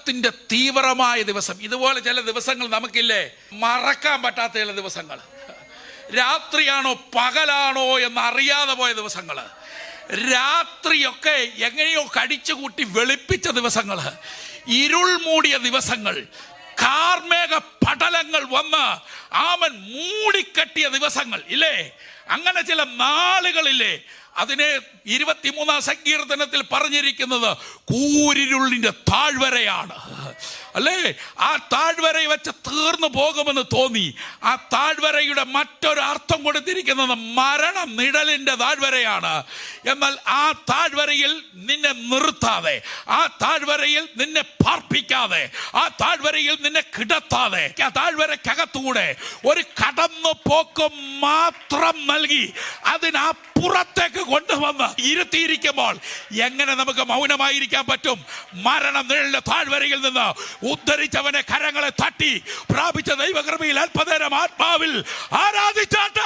മരണത്തിന്റെ തീവ്രമായ ദിവസം. ഇതുപോലെ ചില ദിവസങ്ങൾ നമുക്കില്ലേ, മറക്കാൻ പറ്റാത്ത ചില ദിവസങ്ങൾ. രാത്രിയാണോ പകലാണോ എന്നറിയാതെ പോയ ദിവസങ്ങൾ, രാത്രിയൊക്കെ എങ്ങനെയോ കടിച്ചുകൂട്ടി വെളുപ്പിച്ച ദിവസങ്ങൾ, ഇരുൾ മൂടിയ ദിവസങ്ങൾ, കാർമേഘ പടലങ്ങൾ വന്ന് ആമൻ മൂടിക്കെട്ടിയ ദിവസങ്ങൾ ഇല്ലേ? അങ്ങനെ ചില നാളുകളില്ലേ? അതിനെ 23-ാം സങ്കീർത്തനത്തിൽ പറഞ്ഞിരിക്കുന്നത് കൂരിരുളിന്റെ താഴ്വരയാണ് അല്ലേ? ആ താഴ്വര വെച്ച് തീർന്നു പോകുമെന്ന് തോന്നി. ആ താഴ്വരയുടെ മറ്റൊരു അർത്ഥം കൊടുത്തിരിക്കുന്നത് മരണ നിഴലിന്റെ താഴ്വരയാണ്. എന്നാൽ ആ താഴ്വരയിൽ നിന്നെ നിർത്താതെ, ആ താഴ്വരയിൽ നിന്നെ പാർപ്പിക്കാതെ, ആ താഴ്വരയിൽ നിന്നെ കിടത്താതെ, ആ താഴ്വരക്കകത്തൂടെ ഒരു കടന്നു പോക്കം മാത്രം നൽകി അതിനപ്പുറത്തേക്ക് കൊണ്ടുവന്ന് ഇരുത്തിയിരിക്കുമ്പോൾ എങ്ങനെ നമുക്ക് മൗനമായിരിക്കാൻ പറ്റും? മരണ നിഴലിന്റെ താഴ്വരയിൽ നിന്ന് ഉദ്ധരിച്ചവനെ കരങ്ങളെ തട്ടി പ്രാപിച്ച ദൈവകൃപയിൽ അല്പനേരം ആത്മാവിൽ ആരാധിച്ചാട്ടെ.